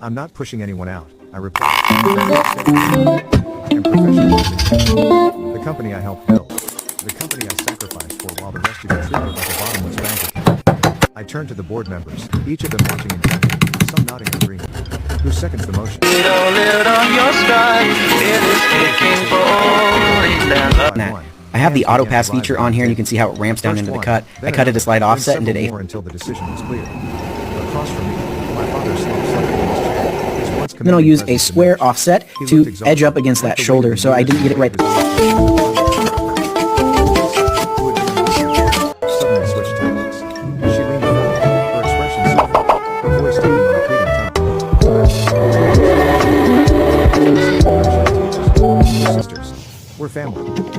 I'm not pushing anyone out, I replied. I am professional. The company I helped build. The company I sacrificed for while the rest of you treat it like a bottomless bank account. I turned to the board members, each of them watching intently, some nodding in agreement. Who seconds the motion? Nah. I have the auto pass feature on here and you can see how it ramps down into the cut. I cut it a slight offset and did a... until the decision was clear. Across from me, my father slumped slightly in his chair. Then I'll use a square offset to edge up against that shoulder so I didn't get it right.